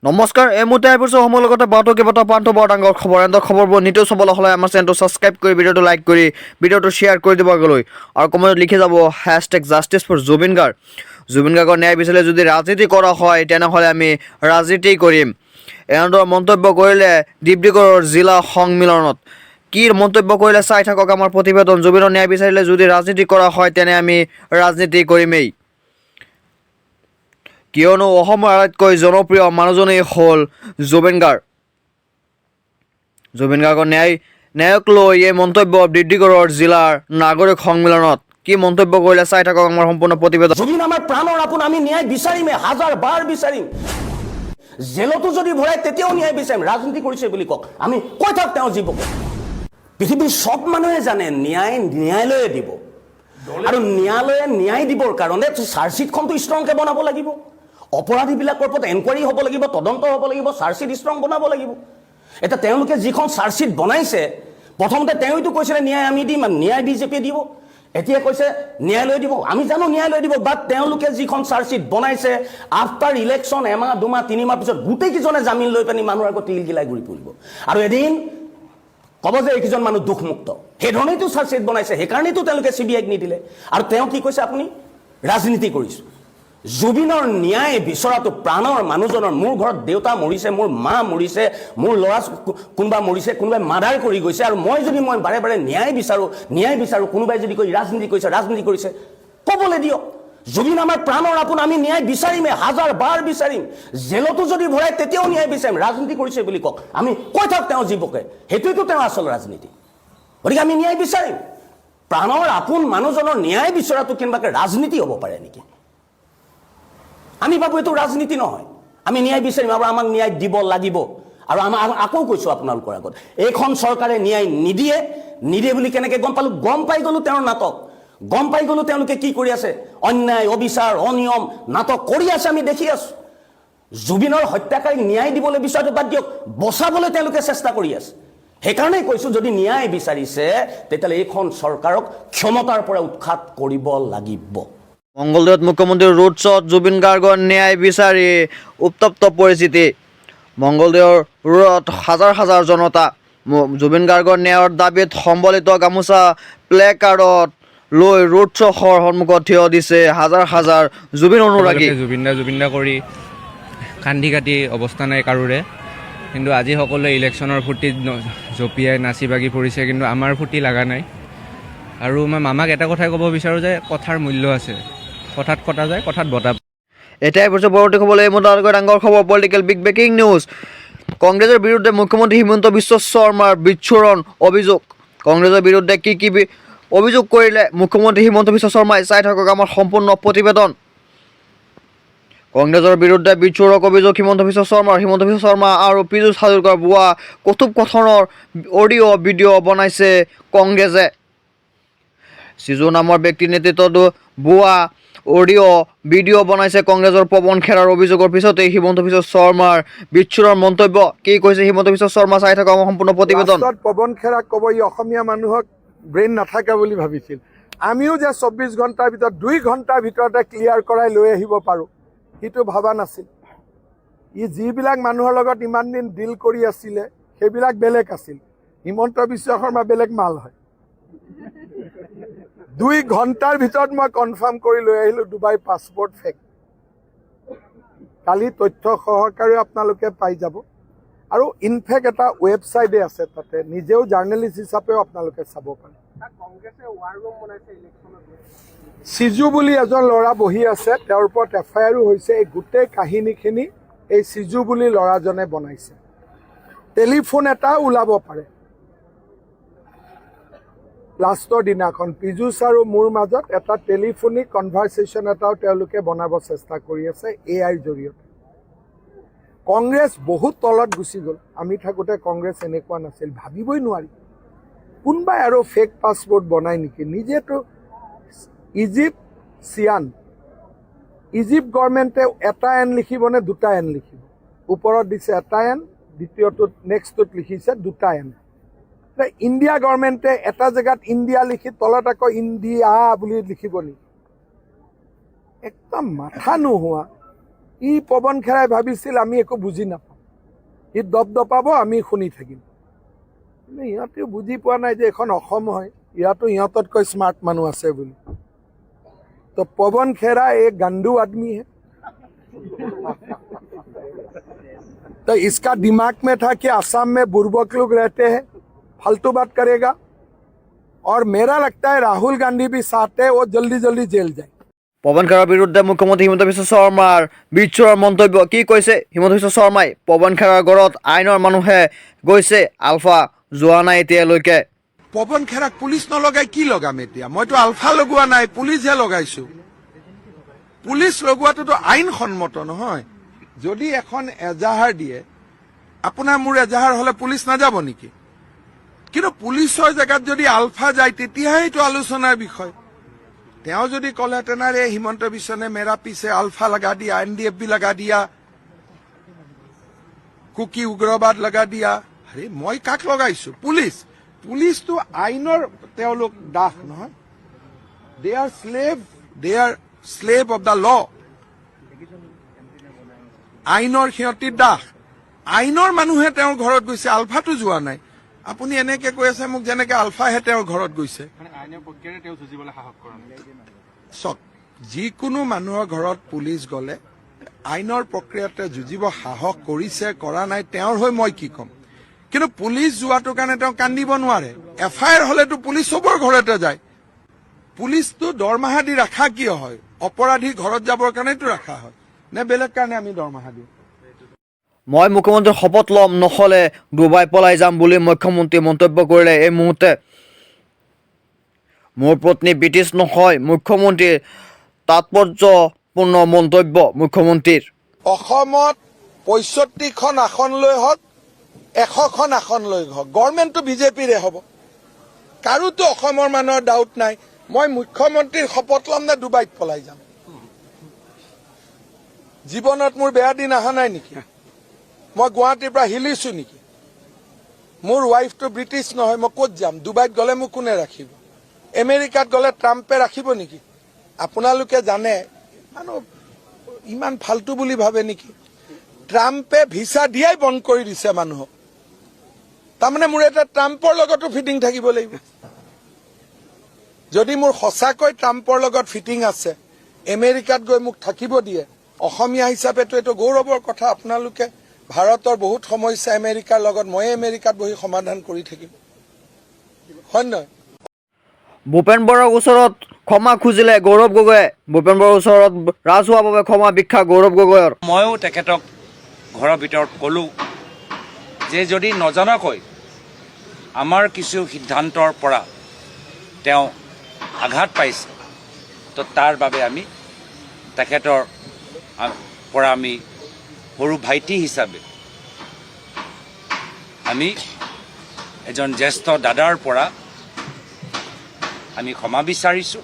নমস্কাৰ এই মুহূৰ্তে আহিছোঁ সময়ৰ লগতে বাৰটো কেইবাটাও প্ৰান্ত বৰ ডাঙৰ খবৰ এনে খবৰবোৰ নিতৌ চাবলৈ হ'লে আমাৰ চেনেলটো ছাবস্ক্ৰাইব কৰি ভিডিঅ'টো লাইক কৰি ভিডিঅ'টো শ্বেয়াৰ কৰি দিব আগলৈ আৰু কমেণ্টত লিখি যাব #জাষ্টিছ ফৰ জুবিন গাৰ্গ জুবিন গাৰ্গৰ ন্যায় বিচাৰিলে যদি ৰাজনীতি কৰা হয় তেনেহ'লে আমি ৰাজনীতি কৰিম এনেদৰে মন্তব্য কৰিলে ডিব্ৰুগড়ৰ জিলা সন্মিলনত কি মন্তব্য কৰিলে চাই থাকক আমাৰ প্ৰতিবেদন জুবিনৰ ন্যায় বিচাৰিলে যদি ৰাজনীতি কৰা হয় তেনে আমি ৰাজনীতি কৰিমেই কিয়নো অসমৰ আটাইতকৈ জনপ্ৰিয় মানুহজনেই হ'ল জুবিন গাৰ্গ জুবিন গাৰ্গৰ ন্যায়ক লৈ এই মন্তব্য ডিব্ৰুগড়ৰ জিলাৰ নাগৰিক সন্মিলনত কি মন্তব্য কৰিলে চাই থাকক আমাৰ সম্পূৰ্ণ প্ৰতিবেদন জুবিন আমাৰ প্ৰাণৰ আপোন আমি ন্যায় বিচাৰিমে হাজাৰ বাৰ বিচাৰিম জেলতো যদি ভৰাই তেতিয়াও ন্যায় বিচাৰিম ৰাজনীতি কৰিছে বুলি কওক আমি কৈ থাক তেওঁ জীৱকে পৃথিৱীৰ সব মানুহে জানে ন্যায়ালয়ে দিব আৰু ন্যায়ালয়ে ন্যায় দিবৰ কাৰণে চাৰ্জশ্বিটখনটো ষ্ট্ৰংকে বনাব লাগিব অপৰাধীবিলাকৰ ওপৰত এনকুৱাৰী হ'ব লাগিব তদন্ত হ'ব লাগিব চাৰ্জশ্বিট ষ্ট্ৰং বনাব লাগিব এতিয়া তেওঁলোকে যিখন চাৰ্জশ্বিট বনাইছে প্ৰথমতে তেওঁইতো কৈছিলে ন্যায় আমি দিম ন্যায় বিজেপিয়ে দিব এতিয়া কৈছে ন্যায়ালয় দিব আমি জানো ন্যায়ালয় দিব বাট তেওঁলোকে যিখন চাৰ্জশ্বিট বনাইছে আফটাৰ ইলেকশ্যন এমাহ দুমাহ তিনিমাহ পিছত গোটেইকেইজনে জামিন লৈ পানি মানুহৰ আগত তিলগিলাই ঘূৰি ফুৰিব আৰু এদিন ক'ব যে এইকেইজন মানুহ দুখমুক্ত সেইধৰণেইতো চাৰ্জশ্বিট বনাইছে সেইকাৰণেইতো তেওঁলোকে CBIক নিদিলে আৰু তেওঁ কি কৈছে আপুনি ৰাজনীতি কৰিছোঁ জুবিনৰ ন্যায় বিচৰাটো প্ৰাণৰ মানুহজনৰ মোৰ ঘৰত দেউতা মৰিছে মোৰ মা মৰিছে মোৰ ল'ৰা কোনোবা মৰিছে কোনোবাই মাৰ্ডাৰ কৰি গৈছে আৰু মই বাৰে বাৰে ন্যায় বিচাৰোঁ কোনোবাই যদি কৈ ৰাজনীতি কৰিছে ক'বলৈ দিয়ক জুবিন আমাৰ প্ৰাণৰ আপোন আমি ন্যায় বিচাৰিমে হাজাৰ বাৰ বিচাৰিম জেলতো যদি ভৰাই তেতিয়াও ন্যায় বিচাৰিম ৰাজনীতি কৰিছে বুলি কওক আমি কৈ থাক তেওঁ জীৱকে সেইটোৱেতো তেওঁ আচল ৰাজনীতি গতিকে আমি ন্যায় বিচাৰিম প্ৰাণৰ আপোন মানুহজনৰ ন্যায় বিচৰাটো কেনেবাকৈ ৰাজনীতি হ'ব পাৰে নেকি আমি ভাবো এইটো ৰাজনীতি নহয় আমি ন্যায় বিচাৰিম আৰু আমাক ন্যায় দিব লাগিব আৰু আকৌ কৈছোঁ আপোনালোকৰ আগত এইখন চৰকাৰে ন্যায় নিদিয়ে বুলি কেনেকৈ গম পাই গ'লো তেওঁৰ নাটক গম পাই গ'লো তেওঁলোকে কি কৰি আছে অন্যায় অবিচাৰ অনিয়ম নাটক কৰি আছে আমি দেখি আছোঁ জুবিনৰ হত্যাকাৰীক ন্যায় দিবলৈ বিচৰাটো বাদ দিয়ক বচাবলৈ তেওঁলোকে চেষ্টা কৰি আছে সেইকাৰণেই কৈছোঁ যদি ন্যায় বিচাৰিছে তেতিয়াহ'লে এইখন চৰকাৰক ক্ষমতাৰ পৰা উৎখাত কৰিব লাগিব মংগলদৈত মুখ্যমন্ত্ৰীৰ ৰোড শ্বট জুবিন গাৰ্গৰ ন্যায় বিচাৰি উত্তপ্ত পৰিস্থিতি মংগলদৈৰ ৰোডত হাজাৰ জনতা জুবিন গাৰ্গৰ ন্যায়ৰ দাবীত সম্বলিত গামোচা প্লেকাৰ্ডত লৈ ৰোড শ্ব'ৰ সন্মুখত থিয় দিছে হাজাৰ জুবিন অনুৰাগী জুবিন দা কৰি কান্দি কাটি অৱস্থা নাই কাৰোৰে কিন্তু আজি সকলোৱে ইলেকশ্যনৰ ফূৰ্তিত জঁপিয়াই নাচি বাগি ফুৰিছে কিন্তু আমাৰ ফূৰ্তি লগা নাই আৰু মই মামাক এটা কথাই ক'ব বিচাৰোঁ যে কথাৰ মূল্য আছে কথাত কটা যায় কথাত বতা এতিয়াই পৰিছে পৰৱৰ্তী খবৰ এই মুহূৰ্তত ডাঙৰ খবৰ পলিটিকেল বিগ ব্ৰেকিং নিউজ কংগ্ৰেছৰ বিৰুদ্ধে মুখ্যমন্ত্ৰী হিমন্ত বিশ্ব শৰ্মাৰ বিচ্ছুৰণ অভিযোগ কংগ্ৰেছৰ বিৰুদ্ধে কি অভিযোগ কৰিলে মুখ্যমন্ত্ৰী হিমন্ত বিশ্ব শৰ্মাই চাই থাকক আমাৰ সম্পূৰ্ণ প্ৰতিবেদন কংগ্ৰেছৰ বিৰুদ্ধে বিচ্ছুৰক অভিযোগ হিমন্ত বিশ্ব শৰ্মা আৰু পীযুষ হাজৰিকাৰ ভুৱা কথোপকথনৰ অডিঅ' ভিডিঅ' বনাইছে কংগ্ৰেছে সিজু নামৰ ব্যক্তিৰ নেতৃত্বত ভুৱা অডিঅ' ভিডিঅ' বনাইছে কংগ্ৰেছৰ পৱন খেৰাৰ অভিযোগৰ পিছতে হিমন্ত বিশ্ব শৰ্মাৰ বিচ্ছুৰৰ মন্তব্য কি কৈছে হিমন্ত বিশ্ব শৰ্মা চাই থকা সম্পূৰ্ণ প্ৰতিবেদন পৱন খেৰাক ক'ব ই অসমীয়া মানুহক ব্ৰেইন নাথাকে বুলি ভাবিছিল আমিও যে 24 ঘণ্টাৰ ভিতৰত 2 ঘণ্টাৰ ভিতৰতে ক্লিয়াৰ কৰাই লৈ আহিব পাৰোঁ সেইটো ভাবা নাছিল ই যিবিলাক মানুহৰ লগত ইমান দিন ডিল কৰি আছিলে সেইবিলাক বেলেগ আছিল হিমন্ত বিশ্ব শৰ্মা বেলেগ মাল হয় 2 ঘণ্টাৰ ভিতৰত মই কনফাৰ্ম কৰি লৈ আহিলোঁ ডুবাই পাছপৰ্ট ফেক কালি তথ্য সহকাৰে আপোনালোকে পাই যাব আৰু ইনফেক্ট এটা ৱেবছাইটে আছে তাতে নিজেও জাৰ্নেলিষ্ট হিচাপেও আপোনালোকে চাব পাৰে সিজু বুলি এজন ল'ৰা বহি আছে তেওঁৰ ওপৰত FIR হৈছে এই গোটেই কাহিনীখিনি এই সিজু বুলি ল'ৰাজনে বনাইছে টেলিফোন এটা ওলাব পাৰে লাষ্টৰ দিনাখন পীযুষ আৰু মোৰ মাজত এটা টেলিফোনিক কনভাৰচেশ্যন এটাও তেওঁলোকে বনাব চেষ্টা কৰি আছে AIৰ জৰিয়তে কংগ্ৰেছ বহুত তলত গুচি গ'ল আমি থাকোঁতে কংগ্ৰেছ এনেকুৱা নাছিল ভাবিবই নোৱাৰি কোনোবাই আৰু ফেক পাছপৰ্ট বনাই নেকি নিজেতো ইজিপ্ট গভৰ্ণমেণ্টে এটা এন লিখিবনে 2টা এন লিখিব ওপৰত দিছে এটা এন দ্বিতীয়টোত নেক্সটটোত লিখিছে 2টা এন ইণ্ডিয়া গভৰ্ণমেণ্টে এটা জেগাত ইণ্ডিয়া লিখি তলত আকৌ ইণ্ডিয়া বুলি লিখিব নেকি একদম মাথা নোহোৱা ই পৱন খেৰাই ভাবিছিল আমি একো বুজি নাপাওঁ, ই দপদপাব আমি শুনি থাকিম। কিন্তু ইহঁতেও বুজি পোৱা নাই যে এখন অসম হয়, ইয়াতো ইহঁততকৈ স্মাৰ্ট মানুহ আছে বুলি। তো পৱন খেৰা এক গাণ্ডু आदमी है, तो इसका दिमाग में था कि असम में बुर्बक लोग रहते हैं, फालतू बात करेगा। और मेरा लगता है राहुल गांधी भी साथ है, वो जल्दी जल्दी जेल जाए। পৱন খেৰাৰ বিৰুদ্ধে মুখ্যমন্ত্ৰী হিমন্ত বিশ্ব শৰ্মাৰ বিচৰাৰ মন্তব্য কি কৈছে হিমন্ত বিশ্ব শৰ্মাই? পৱন খেৰাৰ ঘৰত আইনৰ মানুহে গৈছে, আলফা যোৱা নাই এতিয়ালৈকে। পৱন খেৰাক পুলিচ নলগাই কি লগাম এতিয়া? মইতো আলফা লগোৱা নাই, পুলিচহে লগাইছো। পুলিচ লগোৱাটোতো আইনসন্মত নহয়। যদি এখন এজাহাৰ দিয়ে, আপোনাৰ মোৰ এজাহাৰ হলে পুলিচ নাযাব নেকি? কিন্তু পুলিচৰ জেগাত যদি আলফা যায় তেতিয়াহে এইটো আলোচনাৰ বিষয়। তেওঁ যদি ক'লেহেঁতেন আৰে হিমন্ত বিশ্ব নে মেৰা পিছে আলফা লগা দিয়া, NDFB লগা দিয়া, কুকি উগ্ৰবাদ লগা দিয়া, আৰে মই কাক লগাইছো? পুলিচ। পুলিচটো আইনৰ তেওঁলোক দাস নহয়, they are slave of the law. আইনৰ সিহঁতি দাস, আইনৰ মানুহে তেওঁৰ ঘৰত গৈছে, আলফাটো যোৱা নাই। আপুনি এনেকে কৈ আছে মোক যেনেকে আলফাহে তেওঁৰ ঘৰত গৈছে। চক, যিকোনো মানুহৰ ঘৰত পুলিচ গলে আইনৰ প্ৰক্ৰিয়াতে যুঁজিব সাহস কৰিছে কৰা নাই তেওঁৰ হৈ মই কি ক'ম। কিন্তু পুলিচ যোৱাটোৰ কাৰণে তেওঁ কান্দিব নোৱাৰে। FIR হলেতো পুলিচ চবৰ ঘৰতে যায়। পুলিচটো দৰমহা দি ৰাখা কিয় হয়? অপৰাধী ঘৰত যাবৰ কাৰণেতো ৰাখা হয়, নে বেলেগ কাৰণে আমি দৰমহা দিওঁ? মই মুখ্যমন্ত্ৰীৰ শপত ল'ম, নহ'লে ডুবাই পলাই যাম বুলি মুখ্যমন্ত্ৰীয়ে মন্তব্য কৰিলে এই মুহূৰ্তে। মোৰ পত্নী ব্ৰিটিছ নহয়, মুখ্যমন্ত্ৰীৰ তাৎপৰ্যপূৰ্ণ মন্তব্য মুখ্যমন্ত্ৰীৰ। অসমত 65খন আসন লৈ হওক, 100খন আসন লৈ হওক, গভৰ্ণমেণ্টটো বিজেপিৰে হ'ব। কাৰোতো অসমৰ মানুহৰ ডাউট নাই মই মুখ্যমন্ত্ৰীৰ শপত ল'ম নে ডুবাইত পলাই যাম। জীৱনত মোৰ বেয়া দিন অহা নাই নেকি? মই গুৱাহাটীৰ পৰা হিলিছো নেকি? মোৰ ৱাইফটো ব্ৰিটিছ নহয়, মই ক'ত যাম? ডুবাইত গ'লে মোক কোনে ৰাখিব? আমেৰিকাত গ'লে ট্ৰাম্পে ৰাখিব নেকি? আপোনালোকে জানে মানুহ ইমান ফাল্টু বুলি ভাবে নেকি? ট্ৰাম্পে ভিছা দিয়াই বন্ধ কৰি দিছে মানুহক। তাৰমানে মোৰ এটা ট্ৰাম্পৰ লগতো ফিটিং থাকিব লাগিব। যদি মোৰ সঁচাকৈ ট্ৰাম্পৰ লগত ফিটিং আছে, আমেৰিকাত গৈ মোক থাকিব দিয়ে, অসমীয়া হিচাপেতো এইটো গৌৰৱৰ কথা। আপোনালোকে ভাৰতৰ বহুত সমস্যা আমেৰিকাৰ লগত মই আমেৰিকাত বহি সমাধান কৰি থাকিম, হয় নহয়? ভূপেন বৰাৰ ওচৰত ক্ষমা খুজিলে গৌৰৱ গগৈয়ে। ভূপেন বৰাৰ ওচৰত ৰাজহুৱাভাৱে ক্ষমা ভিক্ষা গৌৰৱ গগৈৰ। ময়ো তেখেতক ঘৰৰ ভিতৰত ক'লোঁ যে যদি নজনাকৈ আমাৰ কিছু সিদ্ধান্তৰ পৰা তেওঁ আঘাত পাইছে, তো তাৰ বাবে আমি তেখেতৰ পৰা আমি সৰু ভাইটি হিচাপে আমি এজন জ্যেষ্ঠ দাদাৰ পৰা আমি ক্ষমা বিচাৰিছোঁ।